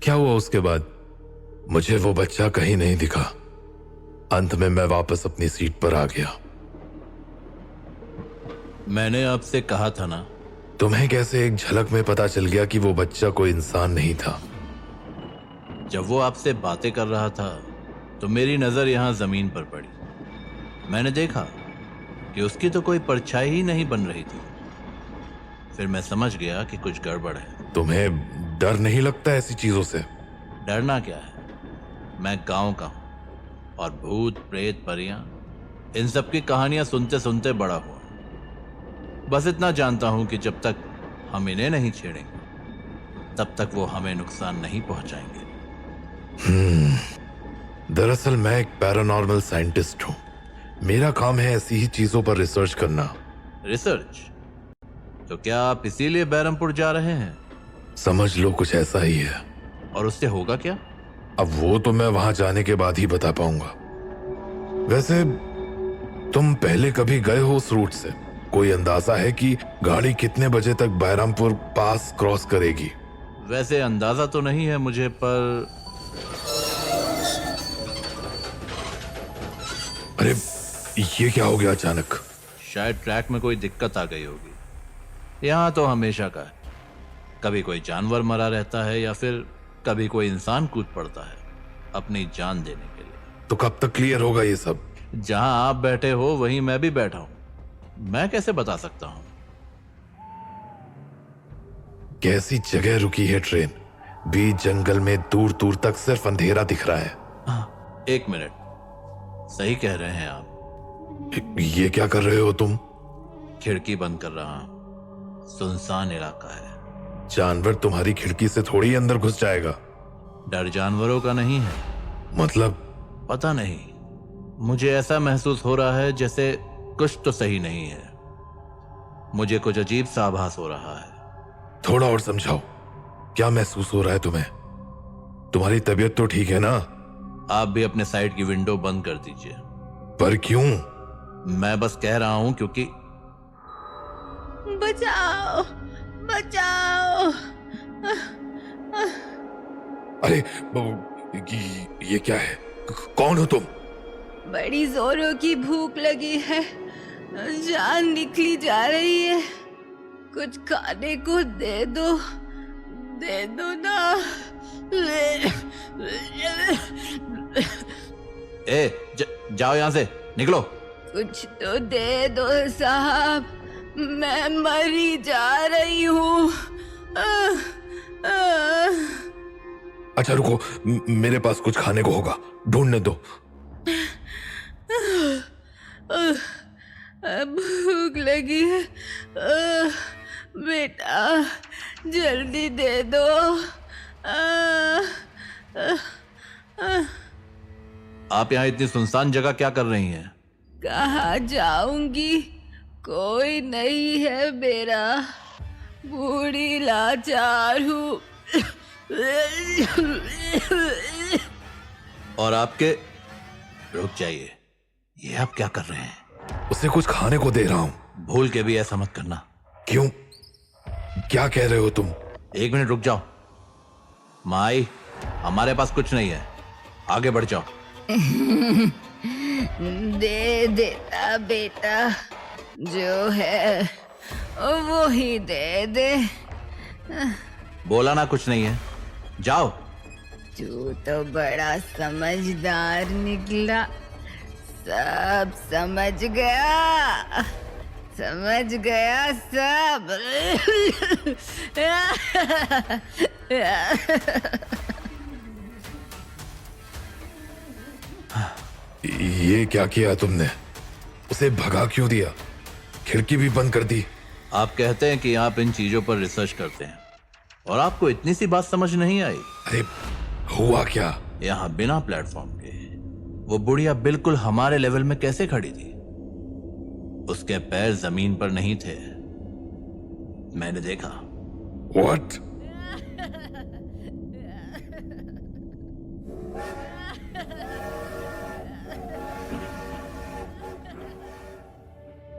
क्या हुआ उसके बाद? मुझे वो बच्चा कहीं नहीं दिखा। अंत में मैं वापस अपनी सीट पर आ गया। मैंने आपसे कहा था ना। तुम्हें कैसे एक झलक में पता चल गया कि वो बच्चा कोई इंसान नहीं था? जब वो आपसे बातें कर रहा था तो मेरी नजर यहां जमीन पर पड़ी। मैंने देखा कि उसकी तो कोई परछाई ही नहीं बन रही थी। फिर मैं समझ गया कि कुछ गड़बड़ है। तुम्हें डर नहीं लगता ऐसी चीजों से? डरना क्या है, मैं गांव का हूं और भूत प्रेत परियां इन सब की कहानियां सुनते सुनते बड़ा हुआ। बस इतना जानता हूं कि जब तक हम इन्हें नहीं छेड़ेंगे तब तक वो हमें नुकसान नहीं पहुंचाएंगे। दरअसल मैं एक पैरानॉर्मल साइंटिस्ट हूं। मेरा काम है ऐसी ही चीजों पर रिसर्च करना। रिसर्च? तो क्या आप इसीलिए बैरमपुर जा रहे हैं? समझ लो कुछ ऐसा ही है। और उससे होगा क्या? अब वो तो मैं वहां जाने के बाद ही बता पाऊंगा। वैसे तुम पहले कभी गए हो उस रूट से? कोई अंदाजा है कि गाड़ी कितने बजे तक बैरमपुर पास क्रॉस करेगी? वैसे अंदाजा तो नहीं है मुझे, पर अरे ये क्या हो गया अचानक? शायद ट्रैक में कोई दिक्कत आ गई होगी। यहाँ तो हमेशा का है, कभी कोई जानवर मरा रहता है या फिर कभी कोई इंसान कूद पड़ता है अपनी जान देने के लिए। तो कब तक क्लियर होगा ये सब? जहां आप बैठे हो वहीं मैं भी बैठा हूं। मैं कैसे बता सकता हूं? कैसी जगह रुकी है ट्रेन? बीच जंगल में दूर दूर तक सिर्फ अंधेरा दिख रहा है। एक मिनट, सही कह रहे हैं आप। ये क्या कर रहे हो तुम? खिड़की बंद कर रहा हूं, सुनसान इलाका है। जानवर तुम्हारी खिड़की से थोड़ी अंदर घुस जाएगा। डर जानवरों का नहीं है। मतलब? पता नहीं, मुझे ऐसा महसूस हो रहा है जैसे कुछ तो सही नहीं है। मुझे कुछ अजीब सा आभास हो रहा है। थोड़ा और समझाओ, क्या महसूस हो रहा है तुम्हें? तुम्हारी तबीयत तो ठीक है ना? आप भी अपने साइड की विंडो बंद कर दीजिए। पर क्यों? मैं बस कह रहा हूं क्योंकि बचाओ बचाओ। अरे ये क्या है? कौन हो तुम? बड़ी जोरों की भूख लगी है, जान निकली जा रही है। कुछ खाने को दे दो ना। जाओ यहां से, निकलो। कुछ तो दे दो साहब, मैं मरी जा रही हूँ। अच्छा रुको, मेरे पास कुछ खाने को होगा, ढूंढने दो। भूख लगी है, बेटा जल्दी दे दो। आप यहाँ इतनी सुनसान जगह क्या कर रही हैं? कहाँ जाऊंगी, कोई नहीं है मेरा, बूढ़ी लाचार हूँ। और आपके रुक जाइए, ये आप क्या कर रहे हैं? उसे कुछ खाने को दे रहा हूं। भूल के भी ऐसा मत करना। क्यों? क्या कह रहे हो तुम? एक मिनट रुक जाओ। माई, हमारे पास कुछ नहीं है, आगे बढ़ जाओ। दे देता बेटा, जो है वो ही दे दे। बोला ना कुछ नहीं है, जाओ। तू तो बड़ा समझदार निकला, सब समझ गया सब। ये क्या किया तुमने? उसे भगा क्यों दिया? खिड़की भी बंद कर दी। आप कहते हैं कि आप इन चीजों पर रिसर्च करते हैं और आपको इतनी सी बात समझ नहीं आई? अरे हुआ क्या? यहाँ बिना प्लेटफॉर्म के वो बुढ़िया बिल्कुल हमारे लेवल में कैसे खड़ी थी? उसके पैर जमीन पर नहीं थे, मैंने देखा। What?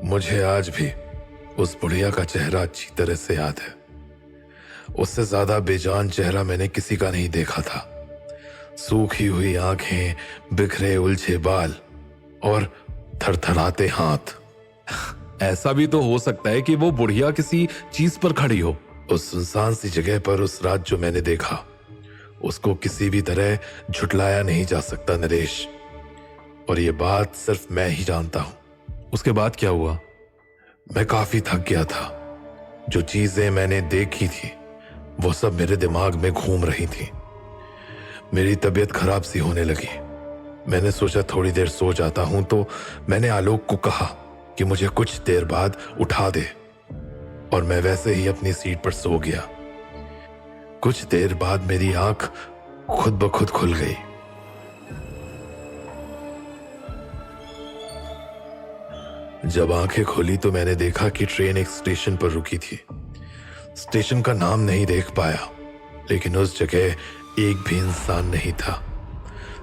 मुझे आज भी उस बुढ़िया का चेहरा अच्छी तरह से याद है। उससे ज्यादा बेजान चेहरा मैंने किसी का नहीं देखा था। सूखी हुई आंखें, बिखरे उलझे बाल और थरथराते हाथ। ऐसा भी तो हो सकता है कि वो बुढ़िया किसी चीज पर खड़ी हो। उस सुनसान सी जगह पर उस रात जो मैंने देखा, उसको किसी भी तरह झुटलाया नहीं जा सकता नरेश, और ये बात सिर्फ मैं ही जानता हूं। उसके बाद क्या हुआ? मैं काफी थक गया था। जो चीजें मैंने देखी थी वो सब मेरे दिमाग में घूम रही थी। मेरी तबीयत खराब सी होने लगी। मैंने सोचा थोड़ी देर सो जाता हूं, तो मैंने आलोक को कहा कि मुझे कुछ देर बाद उठा दे, और मैं वैसे ही अपनी सीट पर सो गया। कुछ देर बाद मेरी आंख खुद ब खुद खुल गई। जब आंखें खुली तो मैंने देखा कि ट्रेन एक स्टेशन पर रुकी थी। स्टेशन का नाम नहीं देख पाया, लेकिन उस जगह एक भी इंसान नहीं था।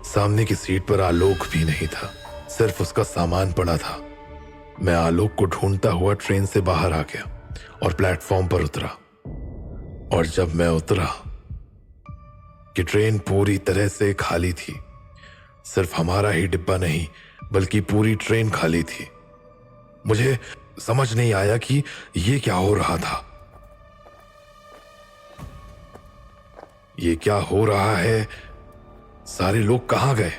सामने की सीट पर आलोक भी नहीं था, सिर्फ उसका सामान पड़ा था। मैं आलोक को ढूंढता हुआ ट्रेन से बाहर आ गया और प्लेटफॉर्म पर उतरा। और जब मैं उतरा कि ट्रेन पूरी तरह से खाली थी, सिर्फ हमारा ही डिब्बा नहीं बल्कि पूरी ट्रेन खाली थी। मुझे समझ नहीं आया कि ये क्या हो रहा था। ये क्या हो रहा है? सारे लोग कहां गए?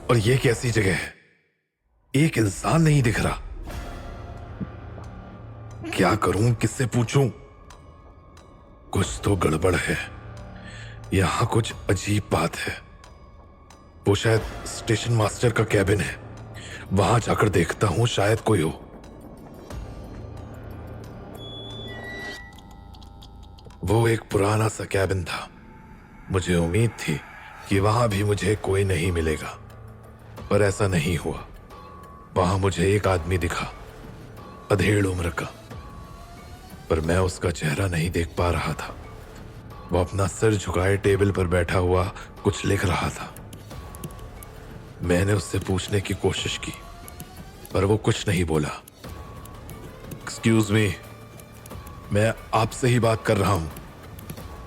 और ये कैसी जगह है? एक इंसान नहीं दिख रहा। क्या करूं, किससे पूछूं? कुछ तो गड़बड़ है। यहां कुछ अजीब बात है। वो शायद स्टेशन मास्टर का कैबिन है। वहां जाकर देखता हूं, शायद कोई हो। वो एक पुराना सा कैबिन था। मुझे उम्मीद थी कि वहां भी मुझे कोई नहीं मिलेगा, पर ऐसा नहीं हुआ। वहां मुझे एक आदमी दिखा, अधेड़ उम्र का, पर मैं उसका चेहरा नहीं देख पा रहा था। वो अपना सिर झुकाए टेबल पर बैठा हुआ कुछ लिख रहा था। मैंने उससे पूछने की कोशिश की, पर वो कुछ नहीं बोला। एक्सक्यूज मी, मैं आपसे ही बात कर रहा हूं।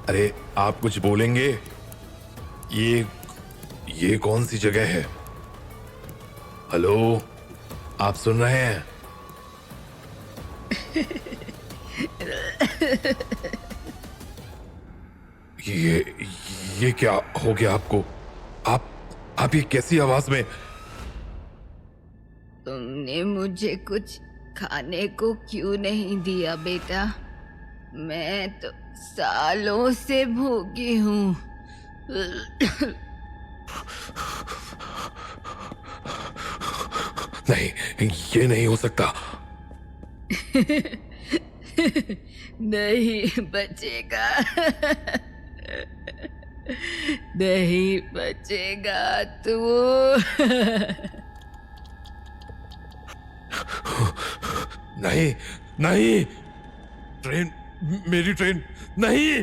अरे आप कुछ बोलेंगे? ये कौन सी जगह है? हेलो, आप सुन रहे हैं? ये क्या हो गया आपको? आप ये कैसी आवाज में? तुमने मुझे कुछ खाने को क्यों नहीं दिया बेटा? मैं तो सालों से भूखी हूँ। नहीं, ये नहीं हो सकता। नहीं बचेगा। नहीं बचेगा तू। नहीं नहीं, ट्रेन, मेरी ट्रेन नहीं।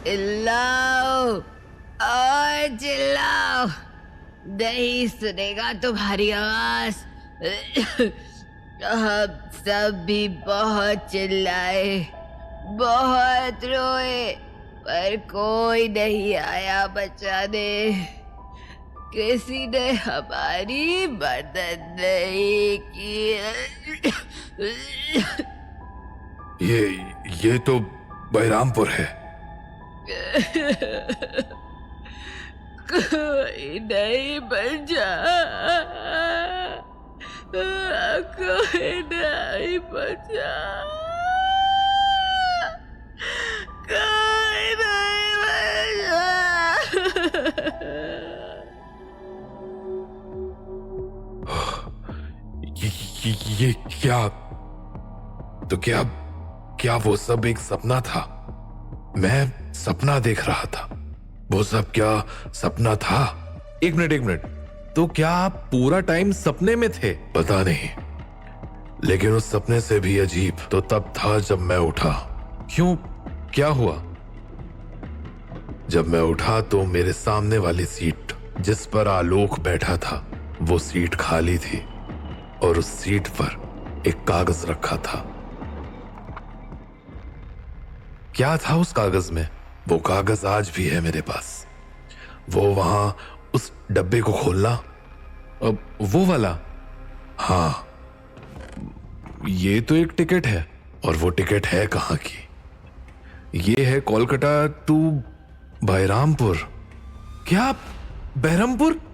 चिल्लाओ और चिल्लाओ, नहीं सुनेगा तुम्हारी आवाज। हम सब भी बहुत चिल्लाए, बहुत रोए, पर कोई नहीं आया बचाने। किसी ने हमारी मदद नहीं की। ये तो बहरामपुर है। कोई नहीं बचा, कोई नहीं बचा, कोई नहीं बचा। ये क्या? तो क्या वो सब एक सपना था? मैं सपना देख रहा था। वो सब क्या सपना था? एक मिनट, तो क्या आप पूरा टाइम सपने में थे? पता नहीं, लेकिन उस सपने से भी अजीब तो तब था जब मैं उठा। क्यों, क्या हुआ? जब मैं उठा तो मेरे सामने वाली सीट जिस पर आलोक बैठा था, वो सीट खाली थी। और उस सीट पर एक कागज रखा था। क्या था उस कागज में? वो कागज आज भी है मेरे पास। वो वहां उस डब्बे को खोलना। अब वो वाला? हाँ, ये तो एक टिकट है। और वो टिकट है कहाँ की? ये है कोलकाता टू बहरामपुर। क्या बहरमपुर?